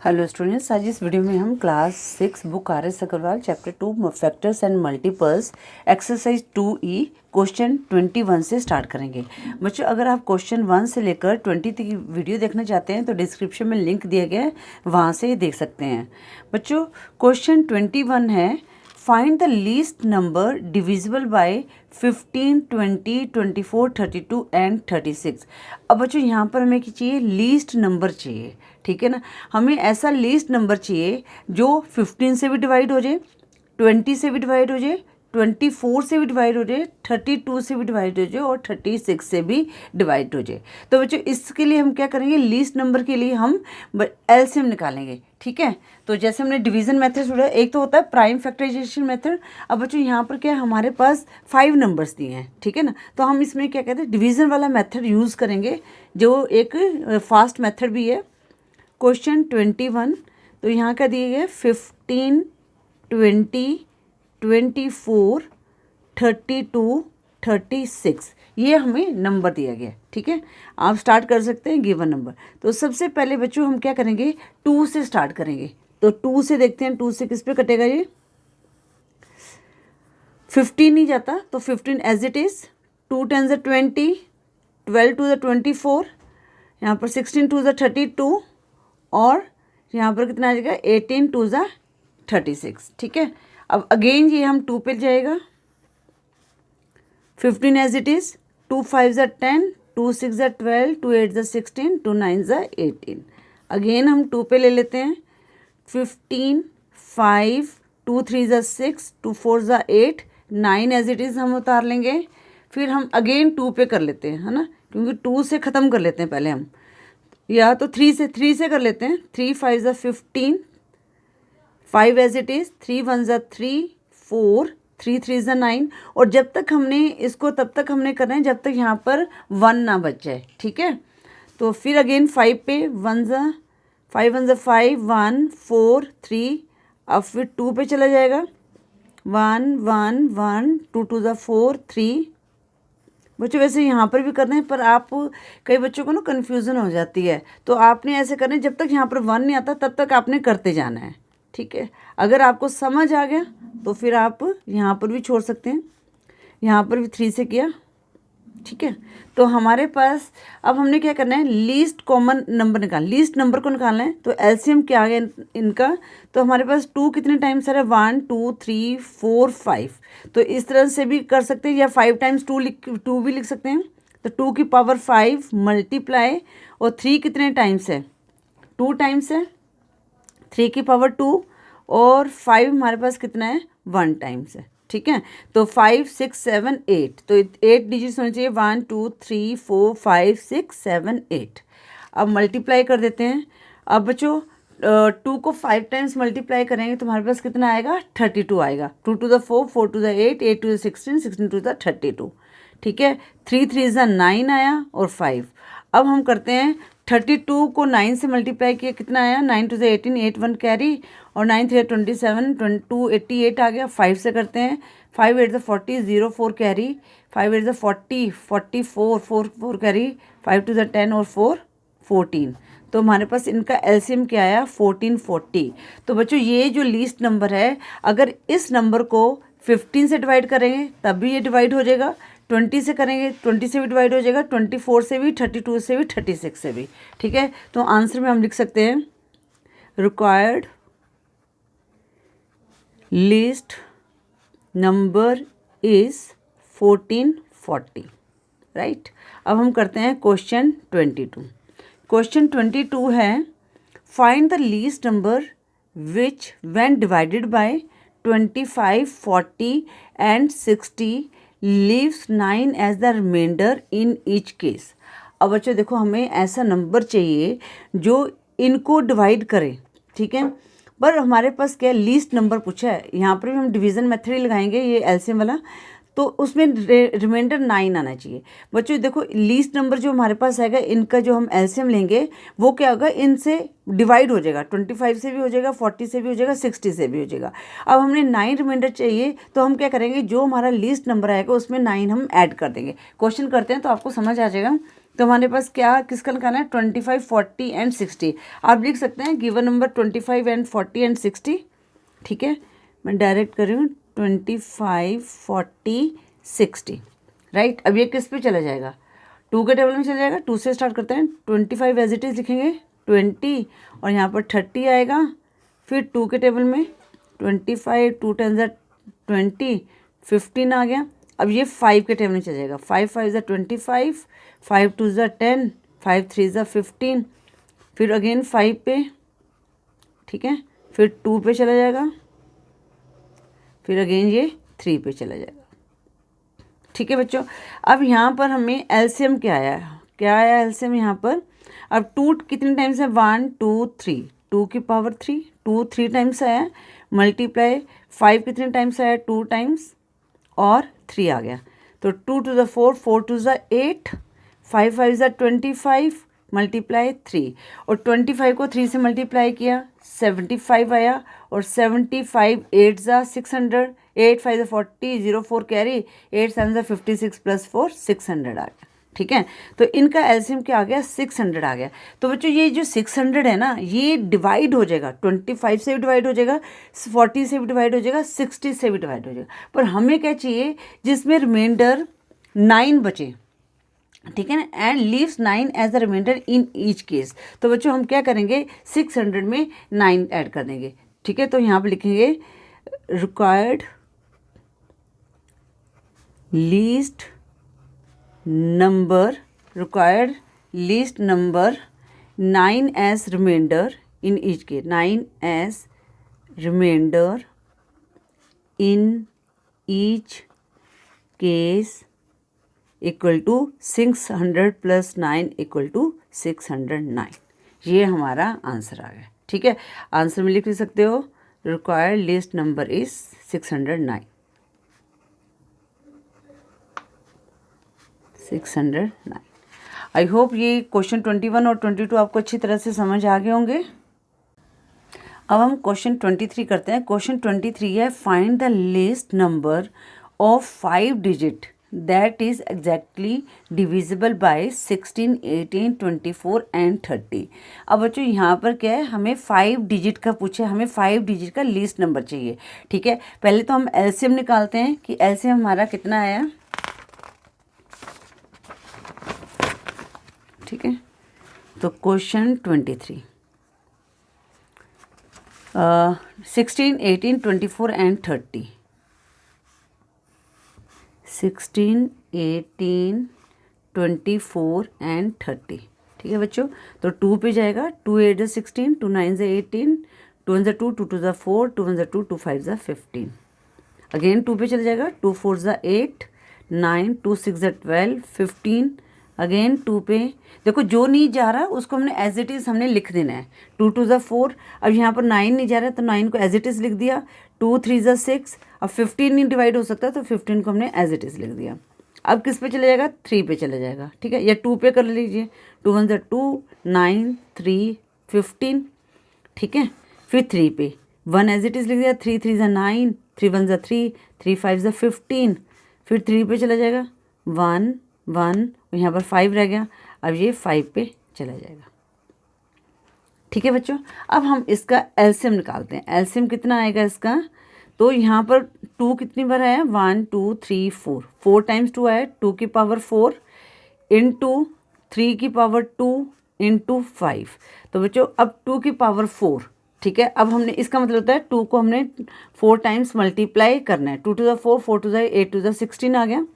Hello students, आज इस video में हम class 6 book R S Agarwal chapter 2 factors and multiples exercise 2E question 21 से स्टार्ट करेंगे। बच्चों, अगर आप क्वेश्चन 1 से लेकर 20 तक की वीडियो देखना चाहते हैं तो डिस्क्रिप्शन में लिंक दिया गया है, वहाँ से देख सकते हैं। बच्चों, क्वेश्चन 21 है find the least number divisible by 15, 20, 24, 32 and 36। अब बच्चों यहाँ पर हमें क्या चाहिए? लीस्ट नंबर चाहिए, ठीक है ना। हमें ऐसा लीस्ट नंबर चाहिए जो 15 से भी डिवाइड हो जाए, 20 से भी डिवाइड हो जाए, 24 से भी डिवाइड हो जाए, 32 से भी डिवाइड हो जाए और 36 से भी डिवाइड हो जाए। तो बच्चों इसके लिए हम क्या करेंगे? लीस्ट नंबर के लिए हम एलसीएम निकालेंगे, ठीक है। तो जैसे हमने डिवीजन मेथड छोड़ा, एक तो होता है प्राइम फैक्टराइजेशन मेथड। अब बच्चों यहाँ पर क्या है, हमारे पास 5 नंबर्स दिए हैं, ठीक है ना। तो हम इसमें क्या कहते हैं, डिवीजन वाला मेथड यूज़ करेंगे, जो एक फास्ट मेथड भी है। क्वेश्चन 21, तो यहाँ का दिए गए 15, 20, 24, 32, 36, ये हमें नंबर दिया गया, ठीक है। आप स्टार्ट कर सकते हैं गिवन नंबर। तो सबसे पहले बच्चों हम क्या करेंगे? 2 से स्टार्ट करेंगे। तो 2 से देखते हैं, 2 से किस पे कटेगा? ये 15 नहीं जाता, तो 15 एज इट इज़। 2 10 20, 12 2 24, यहाँ पर 16 2 32 और यहाँ पर कितना आ जाएगा? 18 2 36, ठीक है। अब अगेन ये हम 2 पे जाएगा। 15 एज इट इज़, 2 5 10, 2 6 12, 2 8 16, 2 9 18। अगेन हम 2 पे ले लेते हैं। 15 5, 2 3 6, 2 4 8, 9 एज इट इज़ हम उतार लेंगे। फिर हम अगेन 2 पे कर लेते हैं, है ना, क्योंकि 2 से ख़त्म कर लेते हैं पहले हम, या तो 3 से कर लेते हैं। 3 5 15, 5 एज इट इज़, 3 1 3, 4, 3 3 9। और जब तक हमने इसको, तब तक हमने करना है जब तक यहाँ पर 1 ना बच जाए, ठीक है। तो फिर अगेन 5 पे 1 5 1 5, 1 4 3। अब फिर 2 पे चला जाएगा। 1 1 1, 2 2 4 3। बच्चों वैसे यहाँ पर भी करना है, पर आप कई बच्चों को ना कन्फ्यूज़न हो जाती है, तो आपने ऐसे करना है, जब तक यहाँ पर 1 नहीं आता तब तक आपने करते जाना है, ठीक है। अगर आपको समझ आ गया तो फिर आप यहाँ पर भी छोड़ सकते हैं। यहाँ पर भी 3 से किया, ठीक है। तो हमारे पास अब हमने क्या करना है? Least common number least number को निकालना है। तो एलसीएम क्या आ गया इनका? तो हमारे पास 2 कितने टाइम्स है? 1 2 3 4 5। तो इस तरह से भी कर सकते हैं, या 5 टाइम्स 2 भी लिख सकते हैं। तो 2 की पावर 5 मल्टीप्लाई, और 3 कितने टाइम्स है? 2 टाइम्स है। 3 की पावर 2 और 5 हमारे पास कितना है? 1 टाइम्स है, ठीक है। तो 5 6 7 8, तो 8 डिजिट्स होने चाहिए। 1 2 3 4 5 6 7 8। अब मल्टीप्लाई कर देते हैं। अब बच्चों 2 को 5 टाइम्स मल्टीप्लाई करेंगे तो हमारे पास कितना आएगा? 32 आएगा। 2 to the 4, 4 to the 8, 8 to the 16, 16 to the 32, ठीक है। 3 3 9 आया और 5। अब हम करते हैं 32 को 9 से मल्टीप्लाई किया, कितना आया? 9 टू द 18, 8 1 कैरी, और 9 3 27, 2 88 आ गया। 5 से करते हैं। 5 8 40, 0 4 कैरी, 5 8 40, 44 4 4 कैरी, 5 टू द 10 और 4 14। तो हमारे पास इनका एलसीएम क्या आया? 1440। तो बच्चों ये जो लीस्ट नंबर है, अगर इस नंबर को 15 से डिवाइड करेंगे तब भी ये डिवाइड हो जाएगा, 20 से करेंगे 20 से भी डिवाइड हो जाएगा, 24 से भी, 32 से भी, 36 से भी, ठीक है। तो आंसर में हम लिख सकते हैं required least number is 1440, right. अब हम करते हैं क्वेश्चन 22। क्वेश्चन 22 है find the least number which when divided by 25, 40 and 60 leaves 9 as the remainder in each case. अब बच्चों देखो, हमें ऐसा नंबर चाहिए जो इनको डिवाइड करे, ठीक है। पर हमारे पास क्या लीस्ट नंबर पूछा है, यहाँ पर भी हम डिवीज़न मेथड ही लगाएंगे, ये एलसीएम वाला। तो उसमें रिमाइंडर 9 आना चाहिए। बच्चों देखो लीस्ट नंबर जो हमारे पास आएगा इनका जो हम एलसीएम लेंगे वो क्या होगा, इनसे डिवाइड हो जाएगा, 25 से भी हो जाएगा, 40 से भी हो जाएगा, 60 से भी हो जाएगा। अब हमने 9 रिमाइंडर चाहिए तो हम क्या करेंगे, जो हमारा लीस्ट नंबर आएगा उसमें 9 हम ऐड कर देंगे। क्वेश्चन करते हैं तो आपको समझ आ जाएगा। तो हमारे पास क्या किसका निकालना है, 25, 40 एंड 60। आप लिख सकते हैं गिवन नंबर 25 एंड 40 एंड 60। ठीक है, मैं डायरेक्ट कर रही हूँ 25, 40, 60। राइट, अब ये किस पे चला जाएगा, 2 के टेबल में चला जाएगा। 2 से स्टार्ट करते हैं, 25 एज इट इज़ लिखेंगे 20 और यहाँ पर 30 आएगा। फिर 2 के टेबल में 25, 2 10 20, 15 आ गया। अब ये 5 के टेबल में चला जाएगा, 5 5 25, 5 2 10, 5 3 15। फिर अगेन 5 पे, ठीक है, फिर 2 पे चला जाएगा, फिर अगेन ये 3 पे चला जाएगा। ठीक है बच्चों, अब यहाँ पर हमें एलसीएम क्या आया एलसीएम यहाँ पर। अब 2 कितने टाइम्स है, 1 2 3, 2 की पावर 3, 2 3 टाइम्स आया, मल्टीप्लाई 5 कितने टाइम्स आया, 2 टाइम्स और 3 आ गया। तो 2 to the 4, 4 to the 8, 5 5 25, multiply 3 और 25 को 3 से मल्टीप्लाई किया 75 आया और 75 8 600, 8 5 40, 0 4 कैरी, 8 7 56 प्लस 4 600 आ गया। ठीक है, तो इनका एलसीएम क्या आ गया, 600 आ गया। तो बच्चों ये जो 600 है ना, ये डिवाइड हो जाएगा, 25 से भी डिवाइड हो जाएगा, 40 से भी डिवाइड हो जाएगा, 60 से भी डिवाइड हो जाएगा। पर हमें क्या चाहिए, जिसमें रिमाइंडर 9 बचे। ठीक है ना, and leaves 9 as the remainder in each case. तो बच्चों हम क्या करेंगे, 600 में 9 ऐड कर देंगे। ठीक है, तो यहाँ पर लिखेंगे required least number, required least number 9 as remainder in each case, 9 as remainder in each case equal to 600 plus 9 equal to 609। ये हमारा आंसर आ गया। ठीक है, आंसर में लिख सकते हो required least number is 609। 609। I hope ये क्वेश्चन 21 और 22 आपको अच्छी तरह से समझ आ गए होंगे। अब हम क्वेश्चन 23 करते हैं। क्वेश्चन 23 है, find the least number of 5 digit that is exactly divisible bye 16, 18, 24 and 30। अब बच्चों यहाँ पर क्या है, हमें 5 डिजिट का पूछे, हमें 5 डिजिट का लीस्ट नंबर चाहिए। ठीक है, पहले तो हम एलसीएम निकालते हैं कि एलसीएम हमारा कितना आया। ठीक है, तो क्वेश्चन 23, 16, 18, 24 एंड 30। 16, 18, 24 एंड 30। ठीक है बच्चों, तो 2 पे जाएगा, 2 8 16, 2 9 18, 2 1 2, 2 2 4, 2 1 2, 2 5 15। अगेन 2 पे चला जाएगा, 2 4 8, 9, 2 6 12, 15। अगेन 2 पे देखो, जो नहीं जा रहा उसको हमने एज इट इज़ हमने लिख देना है। 2 2 4, अब यहाँ पर 9 नहीं जा रहा तो 9 को एज इट इज़ लिख दिया। 2 3 6, अब 15 नहीं डिवाइड हो सकता तो 15 को हमने एज इट इज़ लिख दिया। अब किस पे चला जाएगा, 3 पे चला जाएगा। ठीक है, या 2 पे कर लीजिए, 2 1 2, 9 3 15। ठीक है, फिर 3 पे 1 एज इट इज़ लिख दिया, 3 3 9, 3 1 3, 3 5 15। फिर 3 पे चला जाएगा, 1 1, यहाँ पर 5 रह गया, अब ये 5 पे चला जाएगा। ठीक है बच्चों, अब हम इसका एलसीएम निकालते हैं। एलसीएम कितना आएगा इसका, तो यहाँ पर 2 कितनी बार आया, 1 2 3 4, 4 टाइम्स 2 आया, 2 की पावर 4 इंटू 3 की पावर 2 इंटू 5। तो बच्चों अब 2 की पावर 4, ठीक है, अब हमने इसका मतलब होता है 2 को हमने 4 टाइम्स मल्टीप्लाई करना है। 2 to the 4, 4 to the 8 to the 16 आ गया,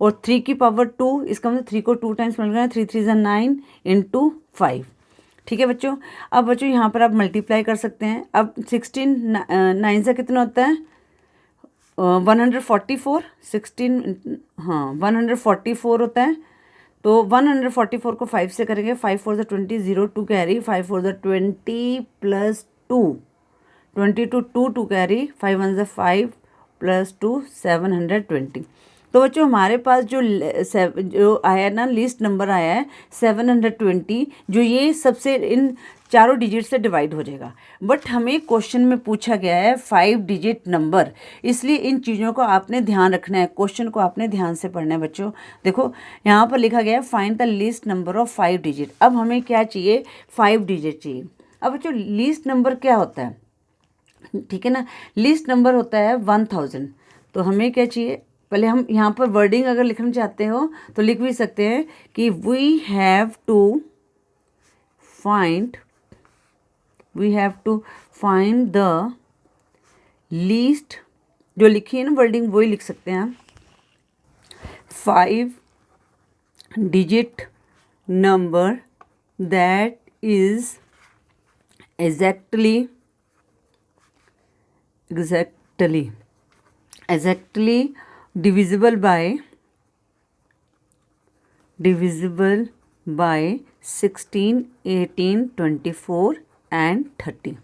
और 3 की पावर 2, इसका मतलब 3 को 2 टाइम्स मल्टीप्लाई, 3 3 9 इंटू 5। ठीक है बच्चों, अब बच्चों यहाँ पर आप मल्टीप्लाई कर सकते हैं। अब 16 9 से कितना होता है, 144, 16 हाँ 144 होता है। तो 144 को 5 से करेंगे, 5 4 20, 0 2 कैरी, 5 4 20 प्लस 2, 22 2 2 कैरी, 5 1 5 प्लस 2 720। तो बच्चों हमारे पास जो आया ना लीस्ट नंबर आया है 720, जो ये सबसे इन चारों डिजिट से डिवाइड हो जाएगा। बट हमें क्वेश्चन में पूछा गया है 5 डिजिट नंबर, इसलिए इन चीज़ों को आपने ध्यान रखना है, क्वेश्चन को आपने ध्यान से पढ़ना है बच्चों। देखो यहाँ पर लिखा गया है find the least number of 5 digit. अब हमें क्या चाहिए, 5 डिजिट चाहिए। अब बच्चों लीस्ट नंबर क्या होता है, ठीक है ना, लीस्ट नंबर होता है 1000। तो हमें क्या चाहिए, पहले हम यहाँ पर वर्डिंग अगर लिखना चाहते हो तो लिख भी सकते हैं कि we have to find the least, जो लिखी है ना वर्डिंग वही लिख सकते हैं हम, 5 digit number that is exactly divisible by 16, 18, 24 and 30।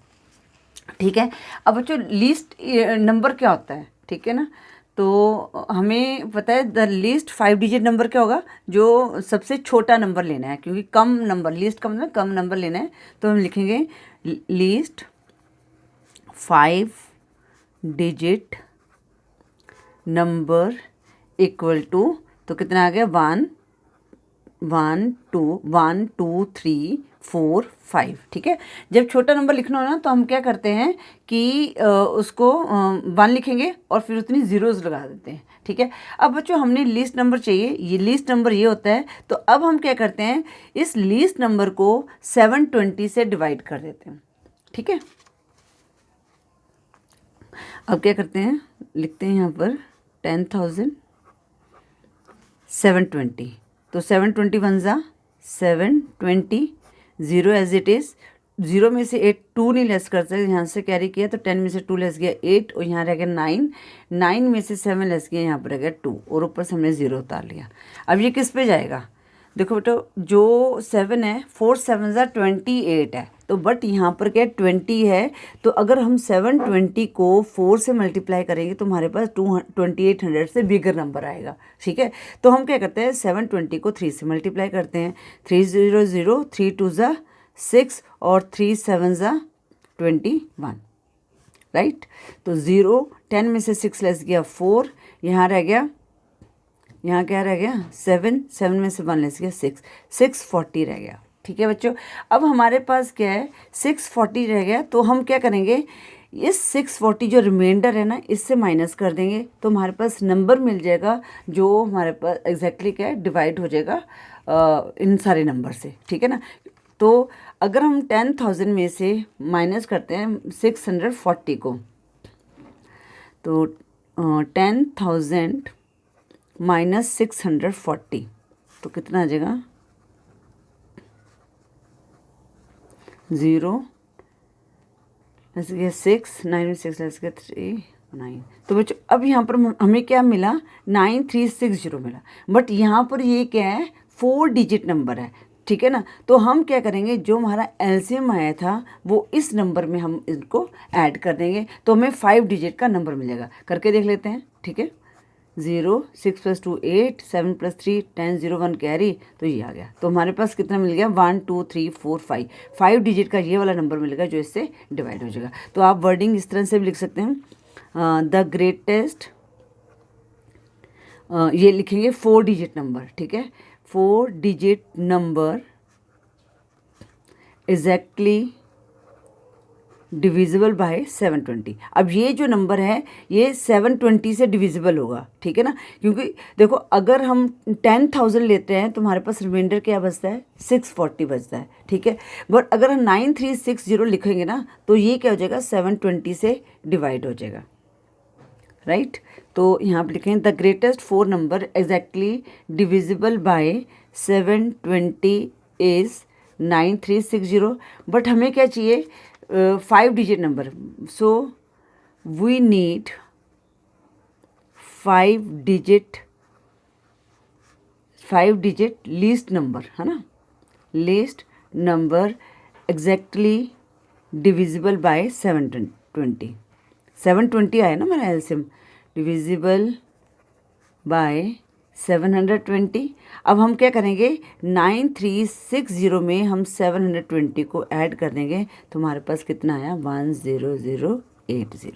ठीक है। अब बच्चों लीस्ट नंबर क्या होता है, ठीक है ना, तो हमें पता है द लीस्ट 5 डिजिट नंबर क्या होगा, जो सबसे छोटा नंबर लेना है, क्योंकि कम नंबर, लीस्ट का मतलब कम नंबर लेना है। तो हम लिखेंगे least 5 digit number equal to, तो कितना आ गया 1 2 3 4 5। ठीक है। जब छोटा नंबर लिखना हो ना तो हम क्या करते हैं कि उसको 1 लिखेंगे और फिर उतनी ज़ीरोज़ लगा देते हैं। ठीक है। अब बच्चों हमने लीस्ट नंबर चाहिए, ये लीस्ट नंबर ये होता है। तो अब हम क्या करते हैं, इस लीस्ट नंबर को 720 से डिवाइड कर देते हैं। ठीक है। अब क्या करते हैं, लिखते हैं यहाँ पर 10,720। तो 721 ज़ा 720, 0 एज इट इज़। 0 में से 8 2 नहीं लेस कर सकते, यहाँ से कैरी किया तो 10 में से 2 लेस गया 8 और यहाँ रह गया 9, 9 में से 7 लेस गया, यहाँ पर रह गया 2 और ऊपर से हमने 0 उतार लिया। अब ये किस पे जाएगा, देखो बेटा जो 7 है 4 7 ज़ा 28 है, तो बट यहाँ पर क्या 20 है, तो अगर हम 720 को 4 से मल्टीप्लाई करेंगे तो हमारे पास 2800 से बिगर नंबर आएगा। ठीक है। तो हम क्या करते हैं 720 को 3 से मल्टीप्लाई करते हैं, 3 0 0, 3 2 ज़ा 6 और 3 7 ज़ा 21, राइट। तो 0, 10 में से 6 लेस गया 4, यहाँ रह गया, यहाँ क्या रह गया 7, 7 में से 1 लेस गया 6, 640 रह गया। ठीक है बच्चों। अब हमारे पास क्या है 640 रह गया, तो हम क्या करेंगे, इस 640 जो रिमाइंडर है ना इससे माइनस कर देंगे, तो हमारे पास नंबर मिल जाएगा जो हमारे पास एग्जैक्टली क्या है डिवाइड हो जाएगा इन सारे नंबर से। ठीक है ना। तो अगर हम 10,000 में से माइनस करते हैं 640 को, तो 10,000 माइनस 640 तो कितना आ जाएगा 0 लेस गया 6, 9 में 6 लेस गया 3 9। तो बच्चों अब यहाँ पर हमें क्या मिला 9360 मिला, बट यहाँ पर ये क्या है 4 डिजिट नंबर है। ठीक है ना। तो हम क्या करेंगे, जो हमारा एलसीएम आया था वो इस नंबर में हम इनको ऐड कर देंगे, तो हमें 5 डिजिट का नंबर मिलेगा। करके देख लेते हैं। ठीक है। 0 6 + 2 8, 7 + 3 10, 0 1 कैरी, तो ये आ गया। तो हमारे पास कितना मिल गया 1 2 3 4 5, 5 डिजिट का ये वाला नंबर मिलेगा जो इससे डिवाइड हो जाएगा। तो आप वर्डिंग इस तरह से भी लिख सकते हैं, द ग्रेटेस्ट, ये लिखेंगे 4 डिजिट नंबर। ठीक है। 4 digit number exactly divisible by 720। अब ये जो नंबर है ये 720 से डिविजिबल होगा। ठीक है ना। क्योंकि देखो अगर हम 10,000 लेते हैं तो हमारे पास रिमाइंडर क्या बचता है 640 बचता है। ठीक है। बट अगर हम 9360 लिखेंगे ना तो ये क्या हो जाएगा 720 से डिवाइड हो जाएगा, राइट। तो यहाँ पर लिखेंगे the greatest 4 number exactly divisible by 720 is 9360। But हमें क्या चाहिए 5 digit number, so we need 5 digit least number, है ना, least number exactly divisible by 720 आया ना मेरा एलसीएम, डिविजिबल बाय 720। अब हम क्या करेंगे, 9360 में हम 720 को ऐड कर देंगे तो हमारे पास कितना आया, 10080।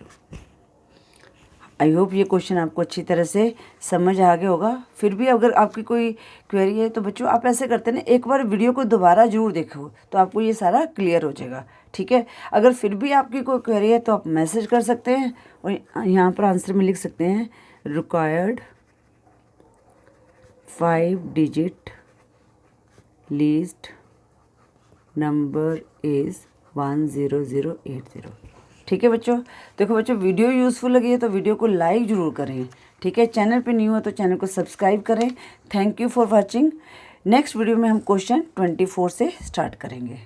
आई होप ये क्वेश्चन आपको अच्छी तरह से समझ आ गया होगा। फिर भी अगर आपकी कोई क्वेरी है तो बच्चों आप ऐसे करते हैं ना, एक बार वीडियो को दोबारा जरूर देखो तो आपको ये सारा क्लियर हो जाएगा, ठीक है। अगर फिर भी आपकी कोई क्वेरी है तो आप मैसेज कर सकते हैं और यहाँ पर आंसर में लिख सकते हैं required 5 digit least number is 10080। ठीक है बच्चों। देखो बच्चों, वीडियो यूज़फुल लगी है तो वीडियो को लाइक ज़रूर करें, ठीक है। चैनल पे न्यू हो तो चैनल को सब्सक्राइब करें। Thank you for watching. Next video में हम क्वेश्चन 24 से स्टार्ट करेंगे।